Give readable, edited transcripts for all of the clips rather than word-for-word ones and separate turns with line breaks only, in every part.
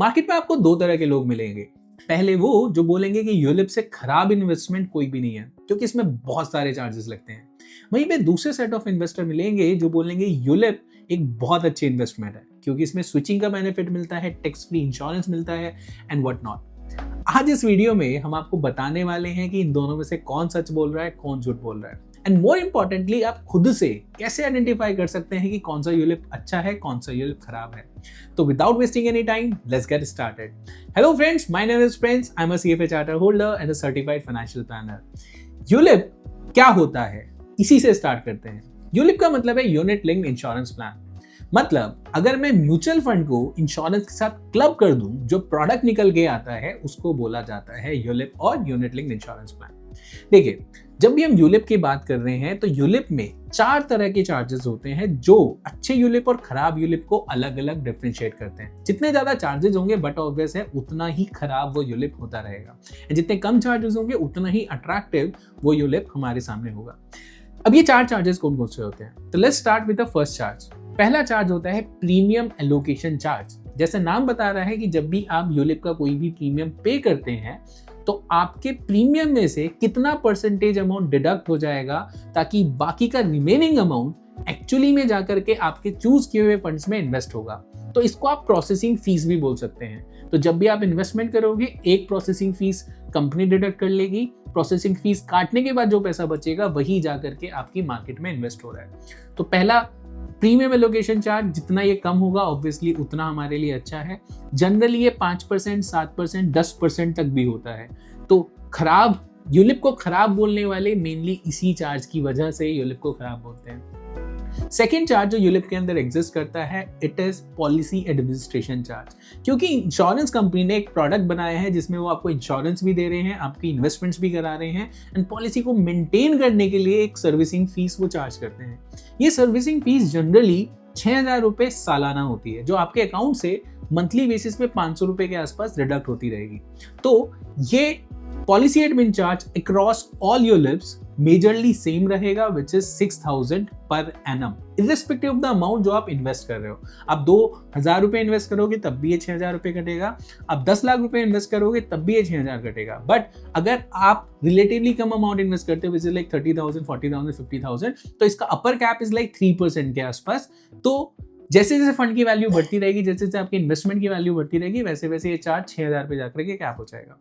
Market में आपको दो तरह के लोग मिलेंगे। पहले वो जो बोलेंगे कि यूलिप से खराब इन्वेस्टमेंट कोई भी नहीं है क्योंकि इसमें बहुत सारे चार्जेस लगते हैं। वहीं पे दूसरे सेट ऑफ इन्वेस्टर मिलेंगे जो बोलेंगे यूलिप एक बहुत अच्छी इन्वेस्टमेंट है क्योंकि इसमें स्विचिंग का बेनिफिट मिलता है, टैक्स फ्री इंश्योरेंस मिलता है एंड व्हाट नॉट। आज इस वीडियो में हम आपको बताने वाले हैं कि इन दोनों में से कौन सच बोल रहा है, कौन झूठ बोल रहा है, एंड मोर इंपॉर्टेंटली आप खुद से कैसे आइडेंटिफाई कर सकते हैं कि कौन सा यूलिप अच्छा है, कौन सा यूलिप खराब है। तो without wasting any time, let's get started. Hello friends, my name is Prince, I am a CFA charter holder and a certified financial planner. ULIP क्या होता है, इसी से स्टार्ट करते हैं। यूलिप का मतलब है यूनिट लिंक्ड इंश्योरेंस प्लान। मतलब अगर मैं म्यूचुअल फंड को इंश्योरेंस के साथ क्लब कर दूं, जो प्रोडक्ट निकल के आता है उसको बोला जाता है यूलिप और यूनिट लिंक्ड इंश्योरेंस प्लान। देखिए, जब भी हम यूलिप की बात कर रहे हैं तो यूलिप में 4 तरह के चार्जेस होते हैं जो अच्छे यूलिप और खराब यूलिप को अलग अलग डिफरेंशिएट करते हैं। जितने ज्यादा चार्जेस होंगे बट ऑब्वियस है उतना ही खराब वो यूलिप होता रहेगा, जितने कम चार्जेस होंगे उतना ही अट्रैक्टिव वो यूलिप हमारे सामने होगा। अब ये 4 चार्जेस कौन कौन से होते हैं? तो let's start with the first charge. पहला चार्ज होता है प्रीमियम एलोकेशन चार्ज। जैसे नाम बता रहा है कि जब भी आप यूलिप का कोई भी प्रीमियम पे करते हैं तो आपके प्रीमियम में से कितना परसेंटेज अमाउंट डिडक्ट हो जाएगा ताकि बाकी का रिमेनिंग अमाउंट एक्चुअली में जाकर के आपके चूज किए हुए फंड्स में इन्वेस्ट होगा। तो इसको आप प्रोसेसिंग फीस भी बोल सकते हैं। तो जब भी आप इन्वेस्टमेंट करोगे, एक प्रोसेसिंग फीस कंपनी डिडक्ट कर लेगी, प्रोसेसिंग फीस काटने के बाद जो पैसा बचेगा वही जाकर के आपकी मार्केट में इन्वेस्ट हो रहा है। तो पहला प्रीमियम एलोकेशन चार्ज, जितना ये कम होगा ऑब्वियसली उतना हमारे लिए अच्छा है। जनरली ये 5%, 7%, 10% तक भी होता है। तो खराब यूलिप को खराब बोलने वाले मेनली इसी चार्ज की वजह से यूलिप को खराब बोलते हैं। सेकेंड चार्ज जो यूलिप के अंदर एग्जिस्ट करता है, it is policy administration charge. क्योंकि इंश्योरेंस कंपनी ने एक प्रोडक्ट बनाया है जिसमें वो आपको इंश्योरेंस भी दे रहे हैं, आपकी इन्वेस्टमेंट्स भी करा रहे हैं एंड पॉलिसी को मेंटेन करने के लिए एक सर्विसिंग फीस वो चार्ज करते हैं। ये सर्विसिंग फीस जनरली 6,000 रुपए सालाना होती है, जो आपके अकाउंट से मंथली बेसिस पे 500 रुपए के आसपास डिडक्ट होती रहेगी। तो ये policy admin charge across all ULIPs majorly same रहेगा, which is 6,000 per annum, irrespective of the amount जो आप इन्वेस्ट कर रहे हो। आप 2,000 रुपए इन्वेस्ट करोगे तब भी ये 6,000 रुपए कटेगा, आप 10 लाख रुपए इन्वेस्ट करोगे तब भी ये 6,000 कटेगा। बट अगर आप रिलेटिवली कम अमाउंट इन्वेस्ट करते हो, विच इज लाइक 30,000, 40,000, 50,000, तो इसका अपर कैप इज लाइक 3% के आसपास। तो जैसे जैसे फंड की वैल्यू बढ़ती रहेगी, जैसे जैसे आपकी इन्वेस्टमेंट की वैल्यू बढ़ती रहेगी, वैसे वैसे ये चार्ज 6,000 पे जाकर के कैप हो जाएगा।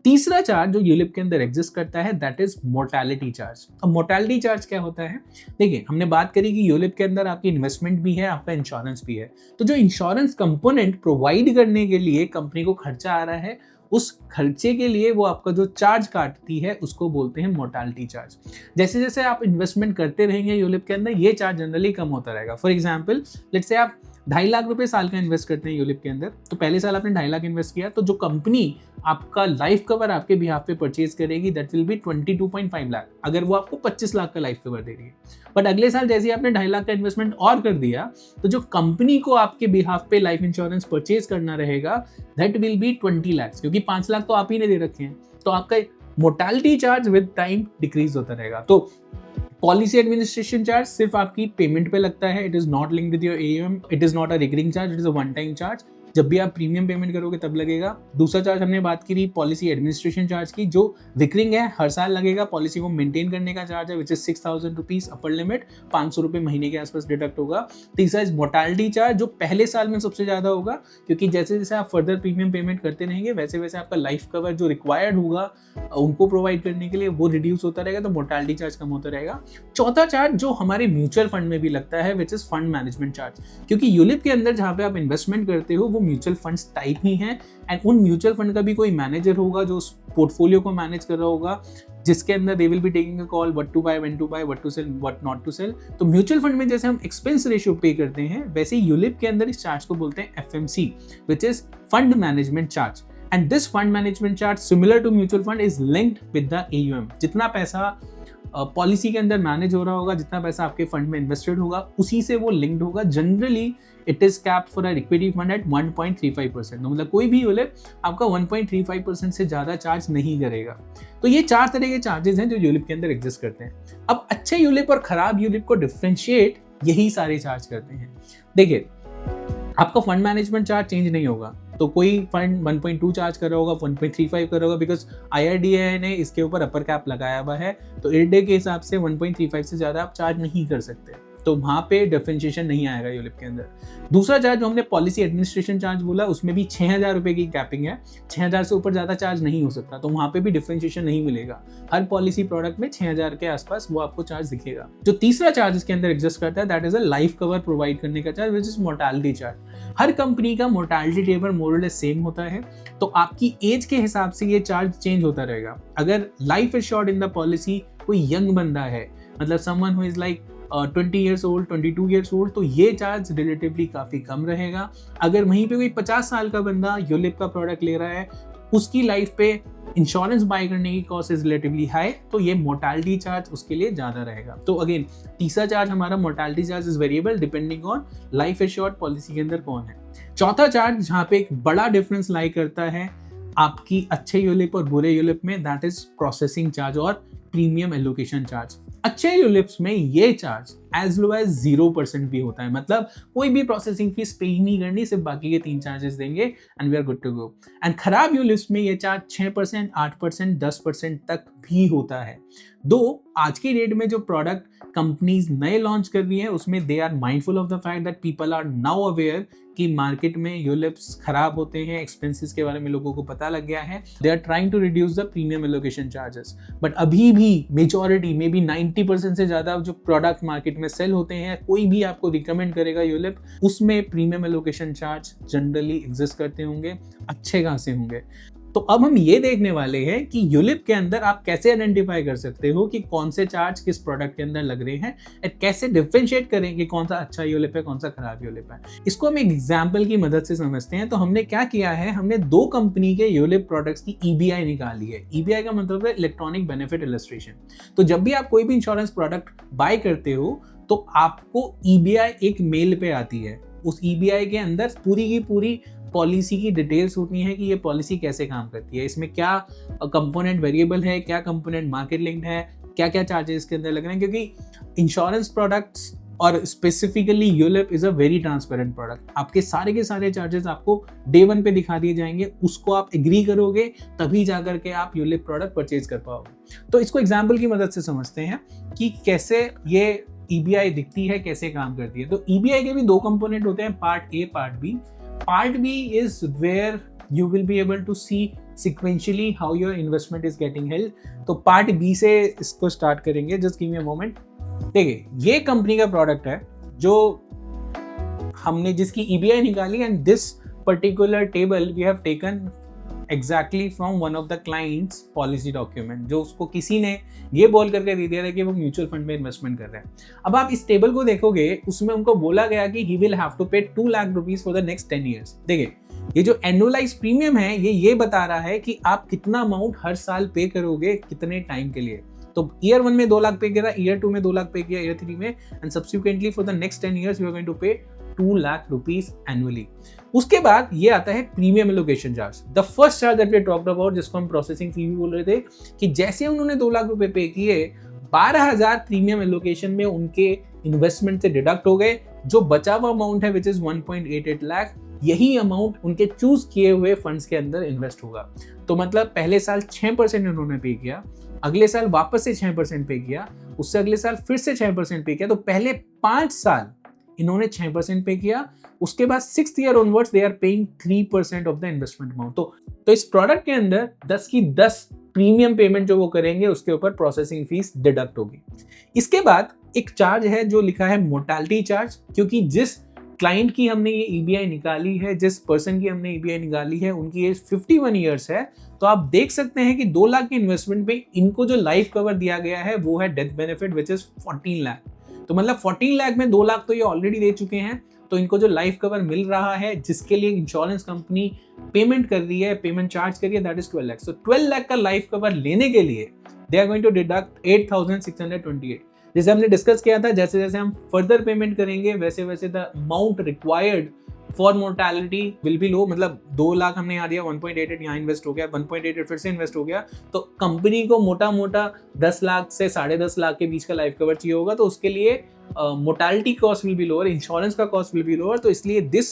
तीसरा चार्ज जो यूलिप के अंदर एग्जिस्ट करता है, दैट इज मोर्टेलिटी चार्ज। अब मोर्टेलिटी चार्ज क्या होता है? देखिए, हमने बात करी कि यूलिप के अंदर आपकी इन्वेस्टमेंट भी है, आपका इंश्योरेंस भी है। तो जो इंश्योरेंस कंपोनेंट प्रोवाइड करने के लिए कंपनी को खर्चा आ रहा है, उस खर्चे के लिए वो आपका जो चार्ज काटती है उसको बोलते हैं मोर्टेलिटी चार्ज। जैसे जैसे आप इन्वेस्टमेंट करते रहेंगे यूलिप के अंदर, ये चार्ज जनरली कम होता रहेगा। फॉर एग्जाम्पल, लेट्स से आप 2.5 लाख रुपए साल का इन्वेस्ट करते हैं यूलिप के अंदर, तो पहले साल आपने 2.5 लाख इन्वेस्ट किया, तो जो कंपनी आपका लाइफ कवर आपके बिहाफ पे परचेज करेगी, दैट विल बी 22.5 लाख, अगर वो आपको 25 लाख का लाइफ कवर दे रही है। बट अगले साल जैसे ही आपने 2.5 लाख का इन्वेस्टमेंट और कर दिया, तो जो कंपनी को आपके बिहाफ पे लाइफ इंश्योरेंस परचेज करना रहेगा, दैट विल बी 20 लाख, क्योंकि 5 लाख तो आप ही ने दे रखे हैं। तो आपका mortality charge with time decrease होता रहेगा। तो पॉलिसी एडमिनिस्ट्रेशन चार्ज सिर्फ आपकी पेमेंट पे लगता है, it is not linked with your AUM, it is not a recurring charge, it is a one time charge. जब भी आप प्रीमियम पेमेंट करोगे तब लगेगा। दूसरा चार्ज हमने बात की पॉलिसी एडमिनिस्ट्रेशन चार्ज की, जो रिकरिंग है, हर साल लगेगा, पॉलिसी को मेंटेन करने का चार्ज है, which is 6,000 rupees upper limit, 500 रुपए महीने के आसपास डिडक्ट होगा। तीसरा इज मोर्टेलिटी चार्ज, जो पहले साल में सबसे ज्यादा होगा, क्योंकि जैसे जैसे आप फर्दर प्रीमियम पेमेंट करते रहेंगे वैसे वैसे आपका लाइफ कवर जो रिक्वायर्ड होगा उनको प्रोवाइड करने के लिए वो रिड्यूस होता रहेगा, तो मोर्टेलिटी चार्ज कम होता रहेगा। चौथा चार्ज जो हमारे म्यूचुअल फंड में भी लगता है, which is fund management charge, क्योंकि यूलिप के अंदर जहां पे आप इन्वेस्टमेंट करते हो वो म्यूचुअल फंड्स टाइप ही हैं, एंड उन म्यूचुअल फंड का भी कोई मैनेजर होगा जो उस पोर्टफोलियो को मैनेज कर रहा होगा, जिसके अंदर they will be taking a call what to buy, when to buy, what to sell, what not to sell. तो म्यूचुअल फंड में जैसे हम एक्सपेंस रेशियो पे करते हैं, वैसे ही यूलिप के अंदर इस चार्ज को बोलते हैं FMC, which is fund management charge. And this fund management charge similar to mutual fund is linked with the AUM. जितना पैसा पॉलिसी के अंदर मैनेज हो रहा होगा, जितना पैसा आपके फंड में इन्वेस्टेड होगा, उसी से वो लिंक्ड होगा। Generally it is capped for a equity fund eight 1.35%। मतलब कोई भी यूलिप आपका 1.35% से ज्यादा चार्ज नहीं करेगा। तो ये 4 तरह के चार्जेस हैं जो यूलिप के अंदर एग्जिस्ट करते हैं। अब अच्छे यूलिप और खराब यूलिप को डिफरेंशिएट यही सारे चार्ज करते हैं। देखिए, आपका फंड मैनेजमेंट चार्ज चेंज नहीं होगा, तो कोई फंड 1.2 चार्ज कर रहा होगा, 1.35 कर रहा होगा, बिकॉज IRDAI ने इसके ऊपर अपर कैप लगाया हुआ है। तो IRDAI के हिसाब से 1.35 से ज़्यादा आप चार्ज नहीं कर सकते, तो वहाँ पे डिफरेंशिएशन नहीं आएगा यूलिप के अंदर। दूसरा चार्ज जो हमने पॉलिसी एडमिनिस्ट्रेशन चार्ज बोला, उसमें भी 6,000 रुपये की कैपिंग है, 6,000 से ऊपर ज़्यादा चार्ज नहीं हो सकता, तो वहाँ पे भी डिफरेंशिएशन नहीं मिलेगा। हर पॉलिसी प्रोडक्ट में 6,000 के आसपास वो आपको चार्ज दिखेगा। जो तीसरा चार्ज इसके अंदर एग्जिस्ट करता है, that is a life cover provide करने का charge, which is mortality charge. Her company का मोर्टालिटी टेबल मोर और लेस सेम होता है, तो आपकी एज के हिसाब से ये चार्ज चेंज होता रहेगा। अगर life assured in the policy कोई यंग बंदा है, मतलब someone who is like 20 years old, 22 years old, तो ये चार्ज रिलेटिवली काफ़ी कम रहेगा। अगर वहीं पे कोई 50 साल का बंदा यूलिप का प्रोडक्ट ले रहा है, उसकी लाइफ पे इंश्योरेंस बाय करने की कॉस्ट इज रिलेटिवली हाई, तो ये मोर्टालिटी चार्ज उसके लिए ज़्यादा रहेगा। तो अगेन तीसरा चार्ज हमारा mortality charge is variable depending on life assured policy के अंदर कौन है। चौथा चार्ज जहाँ पे एक बड़ा डिफरेंस लाई करता है आपकी अच्छे यूलिप और बुरे यूलिप में, दैट इज प्रोसेसिंग चार्ज और प्रीमियम एलोकेशन चार्ज। अच्छे यूलिप्स में ये चार्ज एज लो एज 0% भी होता है, मतलब कोई भी प्रोसेसिंग फीस पे ही नहीं करनी, सिर्फ बाकी के 3 चार्जेस देंगे and we are good to go. And खराब यूलिप्स में ये चार्ज 6%, 8%, 10% तक भी होता है। दो आज की डेट में जो प्रोडक्ट कंपनीज नए लॉन्च कर रही है, उसमें they are mindful of the fact that people are now aware कि मार्केट में यूलिप्स खराब होते हैं, एक्सपेंसेस के बारे में लोगों को पता लग गया है। They are trying to reduce the premium allocation charges, but अभी भी मेजॉरिटी मे बी 90% से ज़्यादा जो प्रोडक्ट मार्केट में सेल होते हैं, कोई भी आपको रिकमेंड करेगा यूलिप, उसमें premium allocation charge generally exist करते होंगे, अच्छे खासे होंगे। तो अब हम ये देखने वाले हैं कि यूलिप के अंदर आप कैसे आइडेंटिफाई कर सकते हो कि कौन से चार्ज किस प्रोडक्ट के अंदर लग रहे हैं, और कैसे डिफरेंशिएट करें कि कौन सा अच्छा यूलिप है, कौन सा खराब यूलिप है। इसको हम एक एग्जांपल की मदद से समझते हैं। तो हमने क्या किया है, हमने 2 कंपनी के यूलिप प्रोडक्ट्स की EBI निकाली है। EBI का मतलब है इलेक्ट्रॉनिक बेनिफिट इलस्ट्रेशन। तो जब भी आप कोई भी इंश्योरेंस प्रोडक्ट बाय करते हो, तो आपको EBI एक मेल पे आती है। उस EBI के अंदर पूरी की पूरी पॉलिसी की डिटेल्स होती हैं कि ये पॉलिसी कैसे काम करती है, इसमें क्या कंपोनेंट वेरिएबल है, क्या कंपोनेंट मार्केट लिंक्ड है, क्या क्या चार्जेस इसके अंदर लग रहे हैं। क्योंकि इंश्योरेंस प्रोडक्ट्स और specifically ULIP is a very transparent product. आपके सारे के सारे चार्जेस आपको डे 1 पे दिखा दिए जाएंगे, उसको आप एग्री करोगे तभी जाकर के आप यूलिप प्रोडक्ट परचेज कर पाओगे। तो इसको एग्जाम्पल की मदद से समझते हैं कि कैसे ये EBI दिखती है, कैसे काम करती है। तो EBI के भी 2 कंपोनेंट होते हैं, part A, part B. Part B is where you will be able to see sequentially how your investment is getting held. तो पार्ट B से इसको स्टार्ट करेंगे, just give me a moment. देखिए, ये कंपनी का product है जो हमने जिसकी EBI निकाली, and this particular table we have taken exactly from one of the clients policy document, जो उसको किसी ने ये बोल करके दे दिया था कि वो म्यूचुअल फंड में इन्वेस्टमेंट कर रहे हैं। अब आप इस टेबल को देखोगे, उसमें उनको बोला गया कि he will have to pay 2 lakh rupees for the next 10 years. देखिए, ये जो एनुअलाइज प्रीमियम है, ये बता रहा है कि आप कितना अमाउंट हर साल पे करोगे, कितने टाइम के लिए। तो ईयर 1 में 2 लाख पे किया, ईयर 2 में 2 लाख पे किया, ईयर 3 में, and subsequently for the next 10 years you are going to pay 2 lakh rupees annually. उसके बाद ये आता है premium allocation charge, the first charge that we talked about, जिसको हम प्रोसेसिंग फी भी बोल रहे थे, कि जैसे उन्होंने 2 लाख रुपए पे किए, 12,000 प्रीमियम एलोकेशन में उनके इन्वेस्टमेंट से डिडक्ट हो गए। जो बचा हुआ अमाउंट है विच इज 1.88 लाख, यही अमाउंट उनके चूज किए हुए फंड्स के अंदर इन्वेस्ट होगा। तो मतलब पहले साल 6% उन्होंने पे किया, अगले साल वापस से 6% पे किया, उससे अगले साल फिर से 6% पे किया, तो पहले 5 साल इन्होंने 6% पे किया। उसके बाद 6th year onwards they are paying 3% of the investment amount. तो इस प्रोडक्ट के अंदर 10 की 10 प्रीमियम पेमेंट जो वो करेंगे, उसके ऊपर प्रोसेसिंग फीस डिडक्ट होगी। इसके बाद एक चार्ज है जो लिखा है मोर्टालिटी चार्ज, क्योंकि जिस क्लाइंट की हमने ये EBI निकाली है, जिस पर्सन की हमने EBI निकाली है, उनकी एज 51 ईयर्स है। तो आप देख सकते हैं कि 2 लाख के इन्वेस्टमेंट पे इनको जो लाइफ कवर दिया गया है वो है death benefit which is 14 lakh. तो मतलब 14 लाख में 2 लाख तो ये ऑलरेडी दे चुके हैं, तो इनको जो लाइफ कवर मिल रहा है, जिसके लिए इंश्योरेंस कंपनी पेमेंट कर रही है, पेमेंट चार्ज कर रही है, that is 12 lakh. So 12 lakh का लाइफ कवर लेने के लिए they are going to deduct 8,628। जैसे हमने डिस्कस किया था, जैसे जैसे हम फर्दर पेमेंट करेंगे, वैसे वैसे the amount required for mortality will be low. मतलब 2 लाख हमने यहाँ दिया, 1.88 यहाँ इन्वेस्ट हो गया, 1.88 फिर से इन्वेस्ट हो गया, तो कंपनी को मोटा मोटा 10 लाख से 10.5 लाख के बीच का लाइफ कवर चाहिए होगा। तो उसके लिए mortality cost will be lower, insurance का कॉस्ट विल बी लोअर। तो इसलिए this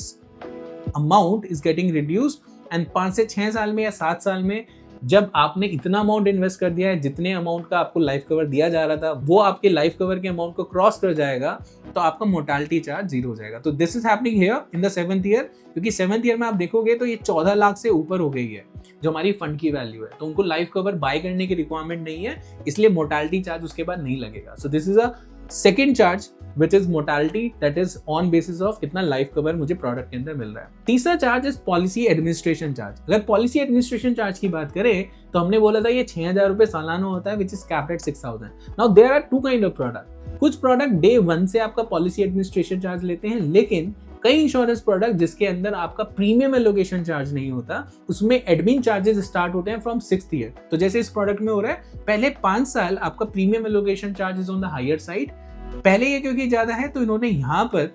amount is getting reduced and 5 से 6 साल में या 7 साल में जब आपने इतना अमाउंट इन्वेस्ट कर दिया है, जितने अमाउंट का आपको लाइफ कवर दिया जा रहा था वो आपके लाइफ कवर के अमाउंट को क्रॉस कर जाएगा, तो आपका मोर्टालिटी चार्ज 0 हो जाएगा। तो this is happening here in the 7th year, क्योंकि 7th ईयर में आप देखोगे तो ये 14 लाख से ऊपर हो गई है जो हमारी फंड की वैल्यू है, तो उनको लाइफ कवर बाय करने की रिक्वायरमेंट नहीं है, इसलिए मोर्टालिटी चार्ज उसके बाद नहीं लगेगा। So this is a second charge which is mortality, that is on basis of कितना लाइफ कवर मुझे प्रोडक्ट के अंदर मिल रहा है। तीसरा charge is policy administration charge. अगर पॉलिसी एडमिनिस्ट्रेशन चार्ज की बात करें तो हमने बोला था ये 6,000 रुपए सालाना होता है which is capped at 6,000। Now there are two kind of product. कुछ प्रोडक्ट डे 1 से आपका पॉलिसी एडमिनिस्ट्रेशन चार्ज लेते हैं, लेकिन कई इंश्योरेंस प्रोडक्ट जिसके अंदर आपका प्रीमियम एलोकेशन चार्ज नहीं होता, उसमें एडमिन चार्जेस स्टार्ट होते हैं फ्रॉम 6th ईयर। तो जैसे इस प्रोडक्ट में हो रहा है, पहले 5 साल आपका premium allocation charge is on the higher side. पहले ये क्योंकि ज्यादा है तो इन्होंने यहाँ पर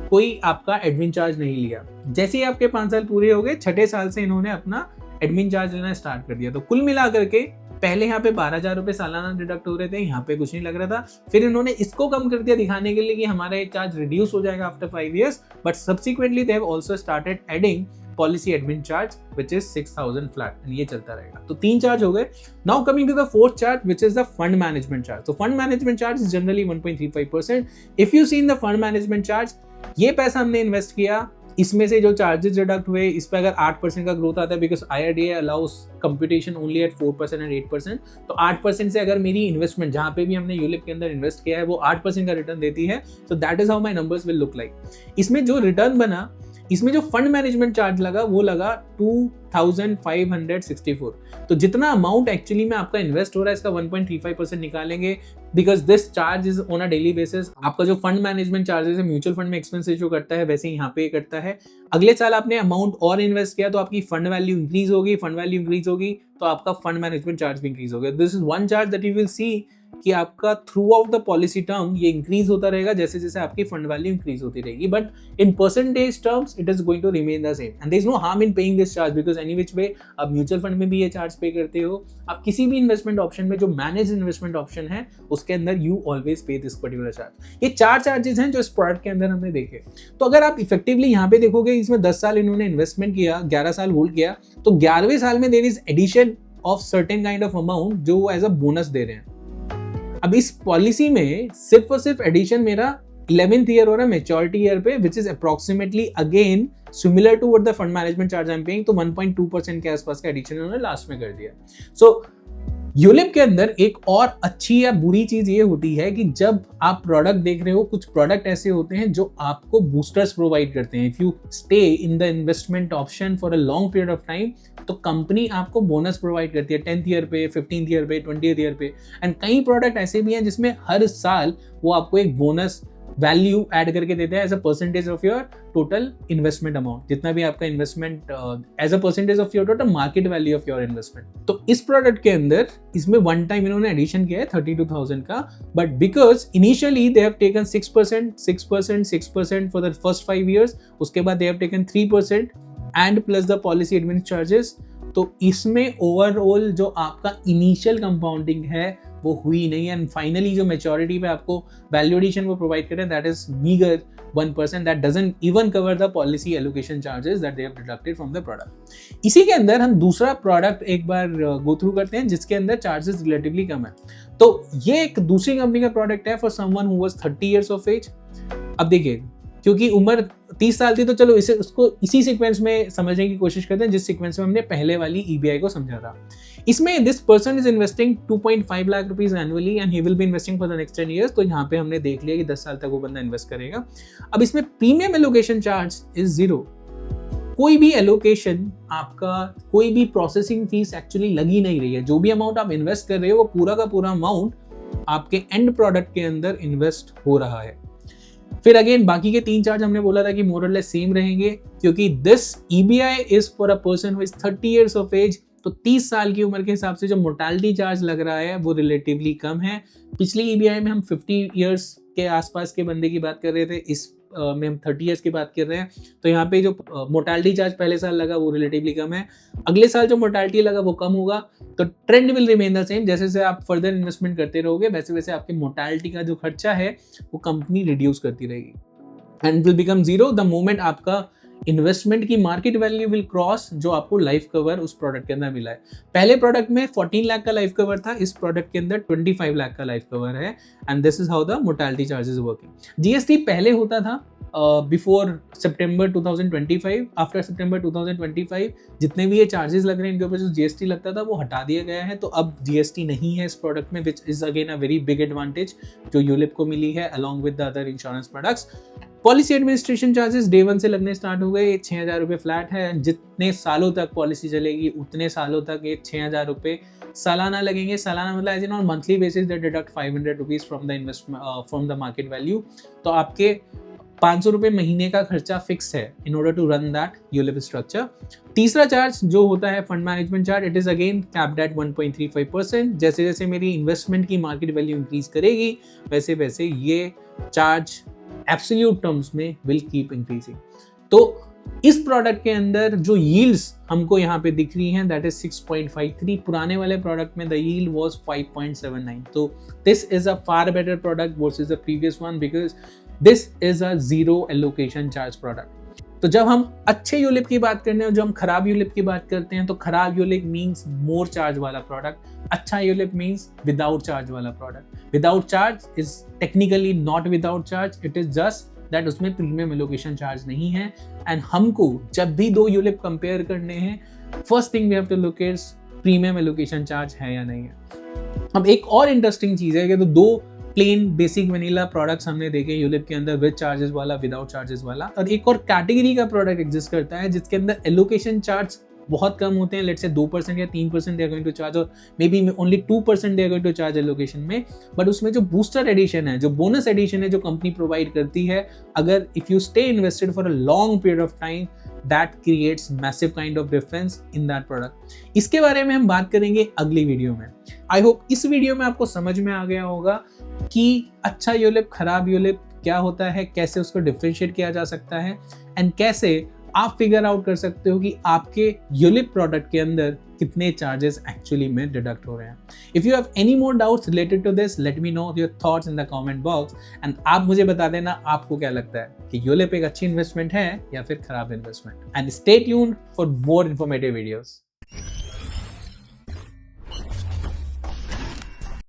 कोई आपका एडमिन चार्ज नहीं लिया। जैसे ही आपके 5 साल पूरे हो गए, 6ठे साल से इन्होंने अपना एडमिन चार्ज लेना स्टार्ट कर दिया। तो कुल मिला करके पहले यहाँ पे 12,000 रुपए सालाना डिडक्ट हो रहे थे, यहाँ पे कुछ नहीं लग रहा था। फिर इन्होंने इसको कम कर दिया दिखाने के लिए कि हमारा ये चार्ज रिड्यूस हो जाएगा after 5 years, but subsequently they have also started adding policy admin charge which is 6,000 flat, and ये चलता रहेगा। तो 3 चार्ज हो गए। Now coming to the 4th charge which is the fund management charge. तो fund management charge is generally 1.35%। If you see in the fund management charge, ये पैसा हमने इन्वेस्ट किया, इसमें से जो चार्जेस डिडक्ट हुए, इस पर अगर 8% का ग्रोथ आता है, because IRDA allows computation only at 4% and 8%, तो 8% से अगर मेरी इन्वेस्टमेंट जहां पे भी हमने यूलिप के अंदर इन्वेस्ट किया है वो 8% का रिटर्न देती है, तो that is how my numbers will look like. इसमें जो रिटर्न बना, इसमें जो फंड मैनेजमेंट चार्ज लगा वो लगा 2,564। तो जितना अमाउंट एक्चुअली में आपका इन्वेस्ट हो रहा है इसका 1.35% निकालेंगे, because this charge is on a daily basis. आपका जो फंड मैनेजमेंट चार्जेस है म्यूचुअल फंड में एक्सपेंस जो करता है वैसे यहाँ पे करता है। अगले साल आपने अमाउंट और इन्वेस्ट किया तो आपकी फंड वैल्यू इंक्रीज होगी, फंड वैल्यू इंक्रीज होगी तो आपका फंड मैनेजमेंट चार्ज भी इंक्रीज होगा। This is one charge that you will see कि आपका through out the policy term ये इंक्रीज होता रहेगा जैसे जैसे आपकी फंड वैल्यू इंक्रीज होती रहेगी, but in percentage terms it is going to remain the same and there is no harm in paying this charge, because any which way आप mutual fund में भी ये चार्ज पे करते हो, आप किसी भी इन्वेस्टमेंट ऑप्शन में जो मैनेज इन्वेस्टमेंट ऑप्शन है उसके अंदर यू ऑलवेज पे दिस पर्टिकुलर चार्ज। ये 4 चार्जेस हैं जो इस प्रोडक्ट के अंदर हमने देखे। तो अगर आप इफेक्टिवली यहाँ पे देखोगे, इसमें 10 साल इन्होंने इन्वेस्टमेंट किया, 11 साल होल्ड किया, तो 11वें साल में there is addition of certain kind of amount जो वो एज अ बोनस दे रहे हैं। अब इस पॉलिसी में सिर्फ और सिर्फ एडिशन मेरा 11th ईयर हो रहा है मैच्योरिटी ईयर पे, which is approximately again similar to what the fund management charge I am paying. तो 1.2% के आसपास का एडिशन उन्होंने लास्ट में कर दिया। सो यूलिप के अंदर एक और अच्छी या बुरी चीज ये होती है कि जब आप प्रोडक्ट देख रहे हो, कुछ प्रोडक्ट ऐसे होते हैं जो आपको बूस्टर्स प्रोवाइड करते हैं। If you stay in the investment option for a long period of time, तो कंपनी आपको बोनस प्रोवाइड करती है 10th ईयर पे, 15th ईयर पे, 20th ईयर पे। एंड कई प्रोडक्ट ऐसे भी हैं जिसमें हर साल वो आपको एक बोनस वैल्यू ऐड करके देते हैं as a percentage of your total investment amount, जितना भी आपका investment as a percentage of your total market value of your investment. तो इस प्रोडक्ट के अंदर इसमें वन टाइम इन्होंने एडिशन किया है 32,000 का, but because initially they have taken 6% for the first 5 years, उसके बाद they have taken 3% and plus the policy admin charges. तो इसमें ओवरऑल जो आपका इनिशियल कंपाउंडिंग है वो हुई नहीं, एंड फाइनली जो मैच्योरिटी पे आपको वैल्यू एडिशन वो प्रोवाइड करें that is meagre 1%, that doesn't even cover the policy allocation charges that they have deducted from the product. इसी के अंदर हम दूसरा प्रोडक्ट एक बार गो थ्रू करते हैं जिसके अंदर चार्जेस रिलेटिवली कम है। तो ये एक दूसरी कंपनी का प्रोडक्ट है for someone who was 30 years of age. अब देखिए, क्योंकि उम्र 30 साल थी तो चलो उसको इसी सीक्वेंस में समझने की कोशिश करते हैं जिस सीक्वेंस में हमने पहले वाली EBI को समझा था। इसमें this person is investing 2.5 lakh rupees annually and he will be investing for the next 10 years। तो यहाँ पे हमने देख लिया कि 10 साल तक वो बंदा इन्वेस्ट करेगा। अब इसमें प्रीमियम एलोकेशन चार्ज इज 0। कोई भी एलोकेशन आपका, कोई भी प्रोसेसिंग फीस एक्चुअली लगी नहीं रही है। जो भी अमाउंट आप इन्वेस्ट कर रहे हो वो पूरा का पूरा अमाउंट आपके एंड प्रोडक्ट के अंदर इन्वेस्ट हो रहा है। फिर अगेन बाकी के 3 चार्ज हमने बोला था कि मोर और लेस सेम रहेंगे, क्योंकि this EBI is for a person who is 30 years of age. तो 30 साल की उम्र के हिसाब से जो मोर्टालिटी चार्ज लग रहा है वो रिलेटिवली कम है। पिछली EBI में हम 50 years के आसपास के बंदे की बात कर रहे थे, इस में हम 30 years की बात कर रहे हैं। तो यहाँ पे जो मोर्टालिटी चार्ज पहले साल लगा वो रिलेटिवली कम है। अगले साल जो मोर्टालिटी लगा वो कम होगा, तो trend will remain the same. जैसे जैसे आप फर्दर इन्वेस्टमेंट करते रहोगे वैसे वैसे आपके मोर्टालिटी का जो खर्चा है वो कंपनी रिड्यूस करती रहेगी and will become 0 the moment आपका इन्वेस्टमेंट की मार्केट वैल्यू विल क्रॉस जो आपको लाइफ कवर उस प्रोडक्ट के अंदर मिला है। पहले प्रोडक्ट में 14 लाख का लाइफ कवर था, इस प्रोडक्ट के अंदर 25 लाख का लाइफ कवर है and this is how the mortality charges working. GST पहले होता था बिफोर सितंबर 2025, आफ्टर सितंबर 2025 जितने भी ये चार्जेस लग रहे हैं इनके ऊपर जो जीएसटी लगता था वो हटा दिया गया है, तो अब जीएसटी नहीं है इस प्रोडक्ट में, which is again a very big advantage जो यूलिप को मिली है along with the other insurance products. Policy administration charges day 1 से लगने स्टार्ट हो गए, 6,000 रुपये फ्लैट है, जितने सालों तक पॉलिसी चलेगी उतने सालों तक ये 6,000 रुपये सालाना लगेंगे। सालाना मतलब as in on monthly basis they deduct 500 rupees from the investment from the market value, तो आपके 500 रुपये महीने का खर्चा फिक्स है in order to run that ULIP structure. तीसरा चार्ज जो होता है fund management charge, it is again capped at 1.35%। जैसे जैसे मेरी इन्वेस्टमेंट की मार्केट वैल्यू इंक्रीज करेगी वैसे वैसे ये चार्ज एब्सोल्यूट टर्म्स में विल कीप इंक्रीजिंग। तो इस प्रोडक्ट के अंदर जो यील्ड्स हमको यहाँ पे दिख रही हैं दैट इज 6.53, पुराने वाले प्रोडक्ट में द यील्ड वाज 5.79, तो this is a far better product versus the previous one because this is a zero allocation charge product. तो जब हम अच्छे यूलिप की बात करते हैं, जब हम खराब यूलिप की बात करते हैं, तो खराब यूलिप मींस मोर चार्ज वाला प्रोडक्ट, अच्छा यूलिप मींस विदाउट चार्ज वाला product. Without charge is technically not without charge, it is just that उसमें प्रीमियम एलोकेशन चार्ज नहीं है। एंड हमको जब भी दो यूलिप कंपेयर करने हैं, first thing we have to look is premium allocation charge है या नहीं है। अब एक और इंटरेस्टिंग चीज है कि तो दो प्लेन बेसिक वनीला प्रोडक्ट्स हमने देखे यूलिप के अंदर, विद चार्जेस वाला, विदाउट चार्जेस वाला, और एक और कैटेगरी का प्रोडक्ट एग्जिस्ट करता है जिसके अंदर एलोकेशन चार्ज बहुत कम होते हैं, लेट्स से 2% या 3% they are going to charge, और may be only 2% they are going to charge allocation में। बट उसमें जो बूस्टर एडिशन है, जो बोनस एडिशन है जो कंपनी प्रोवाइड करती है, अगर if you stay invested for a long period of time, that creates massive kind of difference in that product. इसके बारे में हम बात करेंगे अगली वीडियो में। आई होप इस वीडियो में आपको समझ में आ गया होगा कि अच्छा यूलिप खराब यूलिप क्या होता है, कैसे उसको डिफरेंशिएट किया जा सकता है, एंड कैसे आप फिगर आउट कर सकते हो कि आपके यूलिप प्रोडक्ट के अंदर कितने चार्जेस एक्चुअली में डिडक्ट हो रहे हैं। If you have any more doubts related to this, let me know your thoughts in the comment box, and आप मुझे बता देना आपको क्या लगता है कि यूलिप एक अच्छी इन्वेस्टमेंट है या फिर खराब investment. And stay tuned for more informative videos.